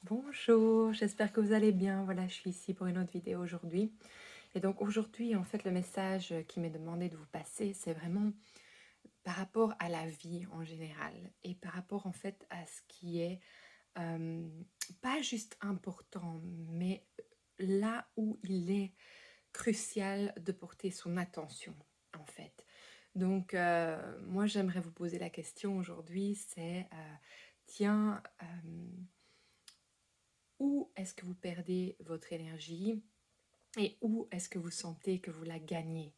Bonjour, j'espère que vous allez bien. Voilà, je suis ici pour une autre vidéo aujourd'hui. Et donc aujourd'hui, en fait, le message qui m'est demandé de vous passer, c'est vraiment par rapport à la vie en général et par rapport en fait à ce qui est euh, pas juste important, mais là où il est crucial de porter son attention, en fait. Donc, moi, j'aimerais vous poser la question aujourd'hui, c'est, tiens, où est-ce que vous perdez votre énergie et où est-ce que vous sentez que vous la gagnez?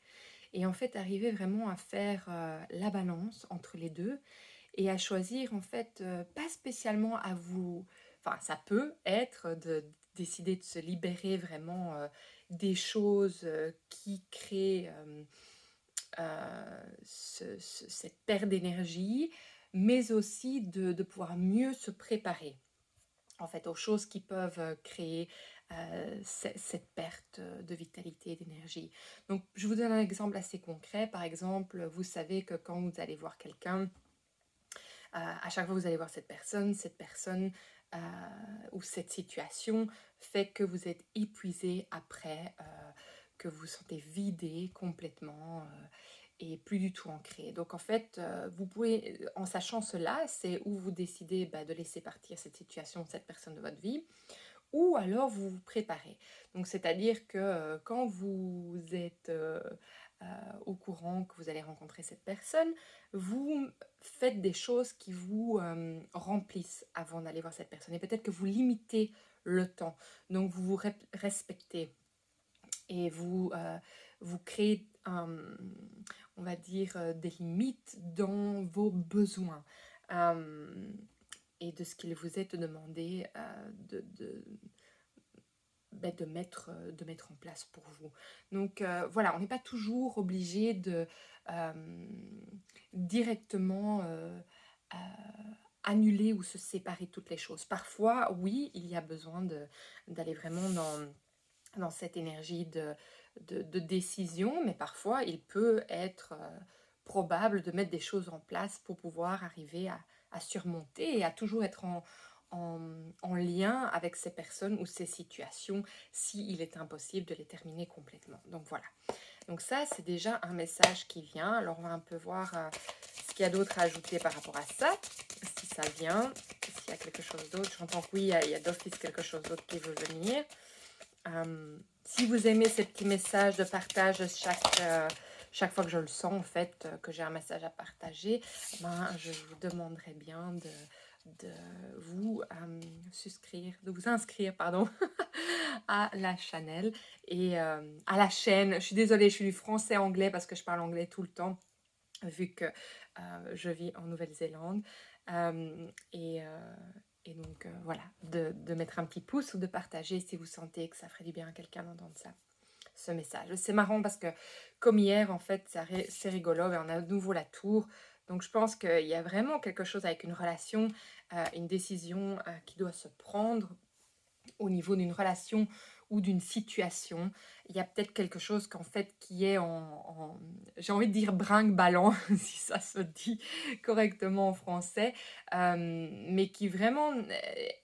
Et en fait, arriver vraiment à faire la balance entre les deux et à choisir, en fait, pas spécialement à vous... Enfin, ça peut être de décider de se libérer vraiment des choses qui créent cette perte d'énergie, mais aussi de pouvoir mieux se préparer en fait, aux choses qui peuvent créer cette perte de vitalité et d'énergie. Donc, je vous donne un exemple assez concret. Par exemple, vous savez que quand vous allez voir quelqu'un, à chaque fois que vous allez voir cette personne ou cette situation fait que vous êtes épuisé après, que vous vous sentez vidé complètement et plus du tout ancré. Donc en fait, vous pouvez, en sachant cela, c'est où vous décidez de laisser partir cette situation, cette personne de votre vie, ou alors vous vous préparez. Donc c'est-à-dire que quand vous êtes euh, au courant que vous allez rencontrer cette personne, vous faites des choses qui vous remplissent avant d'aller voir cette personne. Et peut-être que vous limitez le temps. Donc vous vous respectez et vous créez, on va dire, des limites dans vos besoins. Euh, et de ce qu'il vous est demandé de mettre en place pour vous. Donc voilà, on n'est pas toujours obligé de euh, directement euh, annuler ou se séparer de toutes les choses. Parfois, oui, il y a besoin d'aller vraiment dans cette énergie de décision, mais parfois il peut être probable de mettre des choses en place pour pouvoir arriver à surmonter et à toujours être en lien avec ces personnes ou ces situations s'il est impossible de les terminer complètement. Donc voilà. Donc ça, c'est déjà un message qui vient. Alors on va un peu voir ce qu'il y a d'autre à ajouter par rapport à ça, si ça vient, s'il y a quelque chose d'autre. J'entends que oui, il y a d'office quelque chose d'autre qui veut venir. Si vous aimez ces petits messages de partage chaque fois que je le sens, en fait, que j'ai un message à partager, je vous demanderai bien de vous souscrire, de vous inscrire, pardon, à la chaîne et à la chaîne. Je suis désolée, je suis du français-anglais parce que je parle anglais tout le temps, vu que je vis en Nouvelle-Zélande. Et donc, voilà, de mettre un petit pouce ou de partager si vous sentez que ça ferait du bien à quelqu'un d'entendre ça, ce message. C'est marrant parce que, comme hier, en fait, c'est rigolo et on a de nouveau la tour. Donc, je pense qu'il y a vraiment quelque chose avec une relation, une décision qui doit se prendre au niveau d'une relation ou d'une situation. Il y a peut-être quelque chose qu'en fait qui est j'ai envie de dire brinque-ballant, si ça se dit correctement en français, mais qui vraiment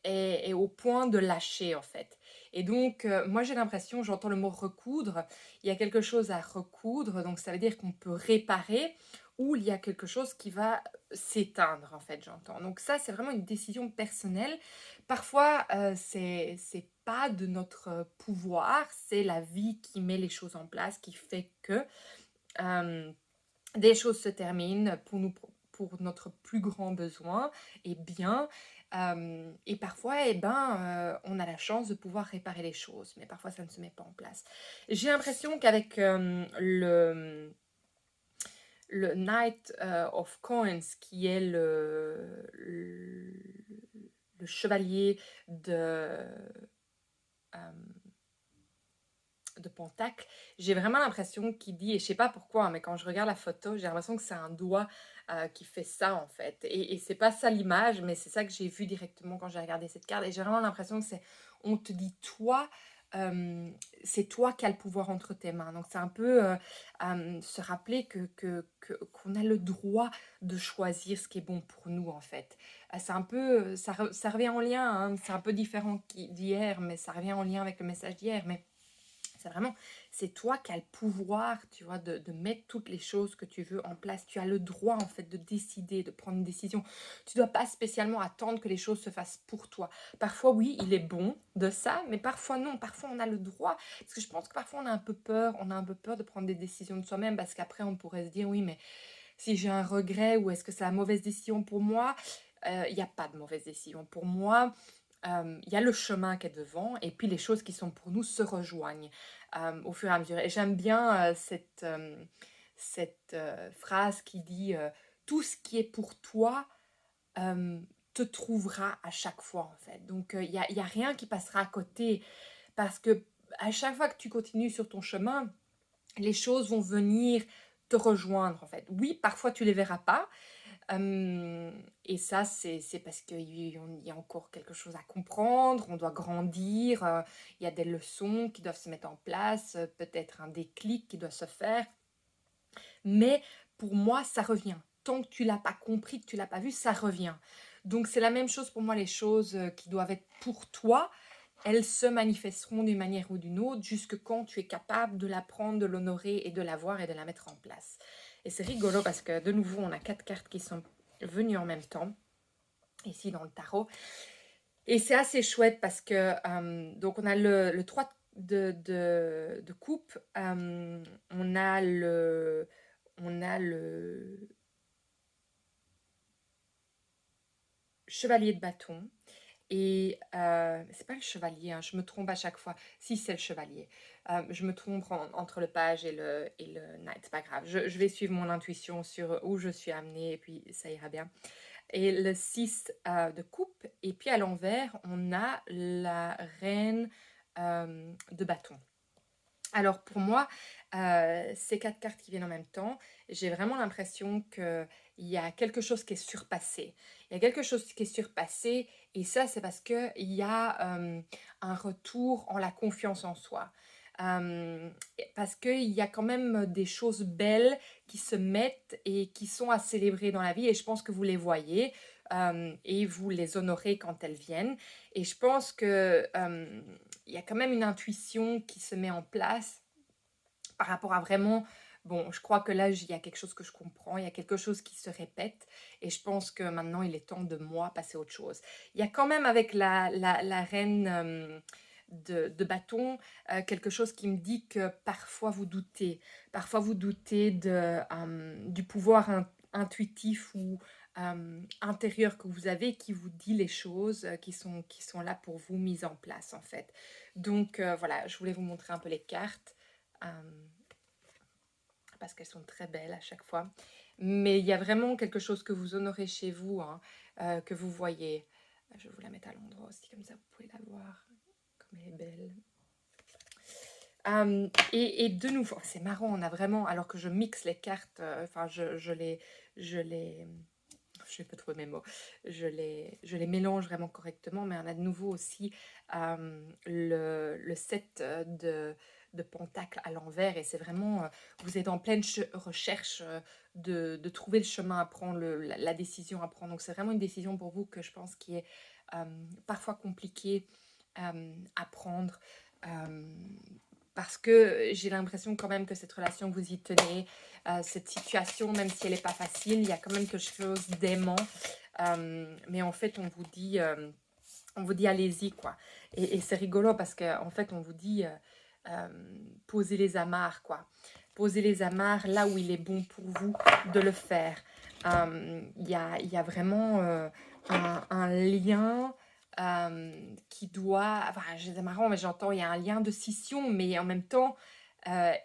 est au point de lâcher en fait. Et donc, moi j'ai l'impression, j'entends le mot recoudre, il y a quelque chose à recoudre, donc ça veut dire qu'on peut réparer, ou il y a quelque chose qui va s'éteindre en fait, j'entends. Donc ça, c'est vraiment une décision personnelle. Parfois, c'est pas de notre pouvoir, c'est la vie qui met les choses en place, qui fait que euh, des choses se terminent pour notre plus grand besoin et bien. Et parfois, on a la chance de pouvoir réparer les choses, mais parfois ça ne se met pas en place. J'ai l'impression qu'avec le Knight of Coins, qui est le chevalier euh, de Pentacle, j'ai vraiment l'impression qu'il dit, et je sais pas pourquoi, hein, mais quand je regarde la photo, j'ai l'impression que c'est un doigt qui fait ça en fait. Et c'est pas ça l'image, mais c'est ça que j'ai vu directement quand j'ai regardé cette carte. Et j'ai vraiment l'impression que c'est, on te dit, toi, c'est toi qui as le pouvoir entre tes mains. Donc c'est un peu se rappeler qu'on a le droit de choisir ce qui est bon pour nous en fait. C'est un peu, ça revient en lien, hein, c'est un peu différent d'hier, mais ça revient en lien avec le message d'hier. Mais c'est vraiment, c'est toi qui as le pouvoir, tu vois, de mettre toutes les choses que tu veux en place. Tu as le droit, en fait, de décider, de prendre une décision. Tu ne dois pas spécialement attendre que les choses se fassent pour toi. Parfois, oui, il est bon de ça, mais parfois non. Parfois, on a le droit. Parce que je pense que parfois, on a un peu peur. On a un peu peur de prendre des décisions de soi-même parce qu'après, on pourrait se dire, oui, mais si j'ai un regret ou est-ce que c'est la mauvaise décision pour moi? Il n'y a pas de mauvaise décision pour moi. Il y a le chemin qui est devant et puis les choses qui sont pour nous se rejoignent au fur et à mesure. Et j'aime bien cette phrase qui dit tout ce qui est pour toi euh, te trouvera à chaque fois en fait. Donc il y a rien qui passera à côté parce que à chaque fois que tu continues sur ton chemin, les choses vont venir te rejoindre en fait. Oui, parfois tu les verras pas, et ça, c'est parce qu'il y a encore quelque chose à comprendre, on doit grandir, il y a des leçons qui doivent se mettre en place, peut-être un déclic qui doit se faire. Mais pour moi, ça revient. Tant que tu l'as pas compris, que tu l'as pas vu, ça revient. Donc c'est la même chose pour moi, les choses qui doivent être pour toi, elles se manifesteront d'une manière ou d'une autre, jusque quand tu es capable de l'apprendre, de l'honorer et de la voir et de la mettre en place. Et c'est rigolo parce que de nouveau, on a 4 cartes qui sont venues en même temps, ici dans le tarot. Et c'est assez chouette parce que, donc on a le 3 de coupe, on a le chevalier de bâton. Et c'est pas le chevalier, hein, je me trompe à chaque fois. Si, c'est le chevalier. Je me trompe entre le page et le knight, c'est pas grave. Je vais suivre mon intuition sur où je suis amenée et puis ça ira bien. Et le 6 de coupe. Et puis à l'envers, on a la reine de bâton. Alors pour moi, ces 4 cartes qui viennent en même temps, j'ai vraiment l'impression qu'il y a quelque chose qui est surpassé. Il y a quelque chose qui est surpassé et ça c'est parce qu'il y a un retour en la confiance en soi. Parce qu'il y a quand même des choses belles qui se mettent et qui sont à célébrer dans la vie et je pense que vous les voyez et vous les honorez quand elles viennent. Et je pense que il y a quand même une intuition qui se met en place par rapport à vraiment, bon, je crois que là, il y a quelque chose que je comprends, il y a quelque chose qui se répète, et je pense que maintenant, il est temps de moi passer à autre chose. Il y a quand même avec la reine de bâton, quelque chose qui me dit que parfois vous doutez du pouvoir intuitif ou intérieur que vous avez qui vous dit les choses qui sont là pour vous mises en place en fait. Donc voilà, je voulais vous montrer un peu les cartes parce qu'elles sont très belles à chaque fois. Mais il y a vraiment quelque chose que vous honorez chez vous, hein, que vous voyez. Je vais vous la mettre à l'endroit aussi, comme ça vous pouvez la voir, comme elle est belle. Et de nouveau, c'est marrant, on a vraiment, alors que je mixe les cartes, enfin je vais pas trouver mes mots, je les mélange vraiment correctement, mais on a de nouveau aussi le 7 de pentacle à l'envers, et c'est vraiment, vous êtes en pleine recherche de trouver le chemin à prendre, la décision à prendre. Donc c'est vraiment une décision pour vous que je pense qui est parfois compliquée à prendre. Parce que j'ai l'impression quand même que cette relation, vous y tenez, cette situation, même si elle n'est pas facile, il y a quand même quelque chose d'aimant. Mais en fait, on vous dit allez-y, quoi. Et c'est rigolo parce qu'en fait, on vous dit posez les amarres, quoi. Posez les amarres là où il est bon pour vous de le faire. Il y a vraiment un lien qui doit... Enfin, c'est marrant, mais j'entends, il y a un lien de scission, mais en même temps,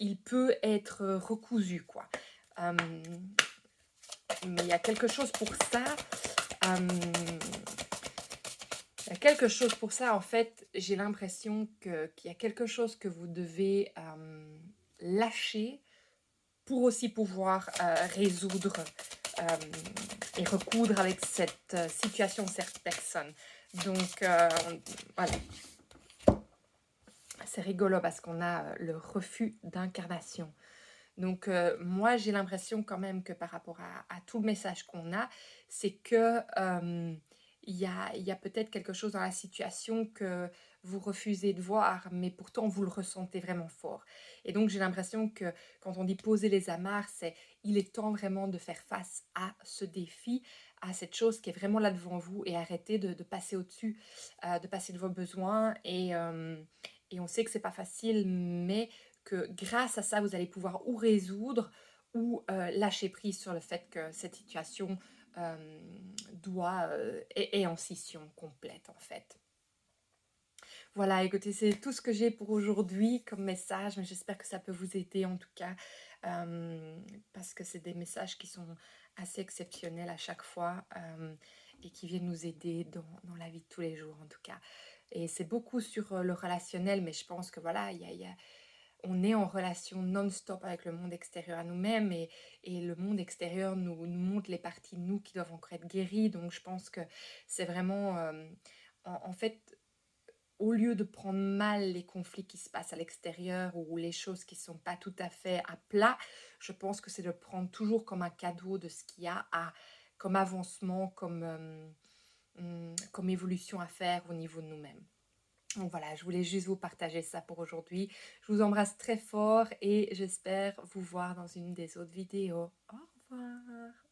il peut être recousu, quoi. Mais il y a quelque chose pour ça. Il y a quelque chose pour ça, en fait, j'ai l'impression qu'il y a quelque chose que vous devez lâcher pour aussi pouvoir résoudre et recoudre avec cette situation, cette personne. Donc, voilà. c'est rigolo parce qu'on a le refus d'incarnation. Donc, moi, j'ai l'impression quand même que par rapport à tout le message qu'on a, c'est que il y a peut-être quelque chose dans la situation que vous refusez de voir, mais pourtant vous le ressentez vraiment fort. Et donc, j'ai l'impression que quand on dit poser les amarres, c'est il est temps vraiment de faire face à ce défi, à cette chose qui est vraiment là devant vous et arrêter de passer au-dessus, de passer de vos besoins. Et on sait que c'est pas facile, mais que grâce à ça, vous allez pouvoir ou résoudre ou lâcher prise sur le fait que cette situation est en scission complète en fait. Voilà, écoutez, c'est tout ce que j'ai pour aujourd'hui comme message, mais j'espère que ça peut vous aider en tout cas, euh, parce que c'est des messages qui sont assez exceptionnels à chaque fois et qui viennent nous aider dans la vie de tous les jours en tout cas. Et c'est beaucoup sur le relationnel, mais je pense que voilà, on est en relation non-stop avec le monde extérieur à nous-mêmes et le monde extérieur nous montre les parties de nous qui doivent encore être guéries. Donc je pense que c'est vraiment, en fait, au lieu de prendre mal les conflits qui se passent à l'extérieur ou les choses qui ne sont pas tout à fait à plat, je pense que c'est de prendre toujours comme un cadeau de ce qu'il y a comme avancement, comme évolution à faire au niveau de nous-mêmes. Donc voilà, je voulais juste vous partager ça pour aujourd'hui. Je vous embrasse très fort et j'espère vous voir dans une des autres vidéos. Au revoir.